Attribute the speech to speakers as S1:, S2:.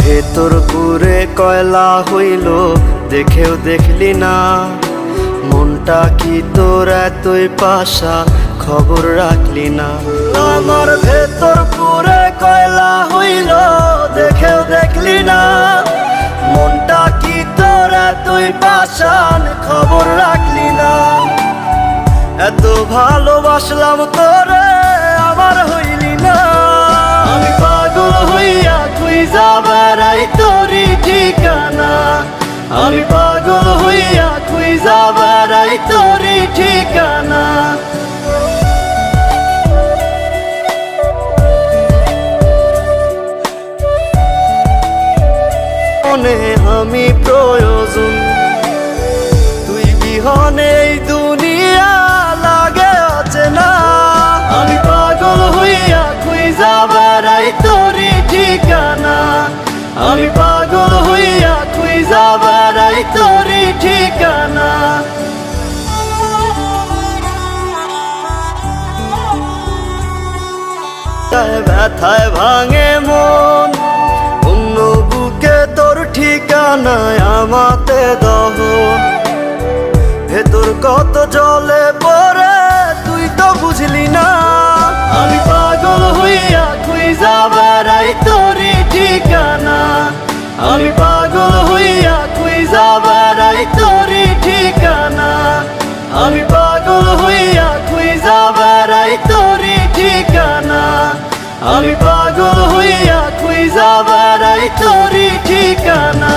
S1: ভেতর পুরে কয়লা হইল, দেখেও দেখলি না। মনটা কি তোর এতই পাশা, খবর রাখলি না। আমার ভেতর পুরে কয়লা হইল, দেখেও দেখলি না। মনটা কি তোর এতই পাশান, খবর রাখলি না। এত ভালোবাসলাম তোরে, আমার হইলি না। আমি পাগল হইয়া খুঁজা বেড়াই তোরি ঠিকানা। আমি পাগল হইয়া খুঁজা বেড়াই তোরি ঠিকানা। মনে আমি প্রয়োজন, তুই বিহনে এই দুনিয়া লাগে অচেনা। আমি পাগল হইয়া খুঁজা বেড়াই তোরি ঠিকানা। আমি পাগল হইয়া খুঁজা বেড়াই তোরি ঠিকানা। ব্যথায় ভাঙে মন, অন্য বুকে তোর ঠিকানায় আমাতে দহ। ভেতর কত জলে পড়ে তুই তো বুঝলি না। আমি পাগল হইয়া খুঁজা বেড়াই তোরি ঠিকানা। আমি পাগল হইয়া খুঁজা বেড়াই তোরি ঠিকানা। আমি পাগল হইয়া খুঁজা বেড়াই তোরি ঠিকানা। আমি পাগল হইয়া খুঁজা বেড়াই তোরি ঠিকানা।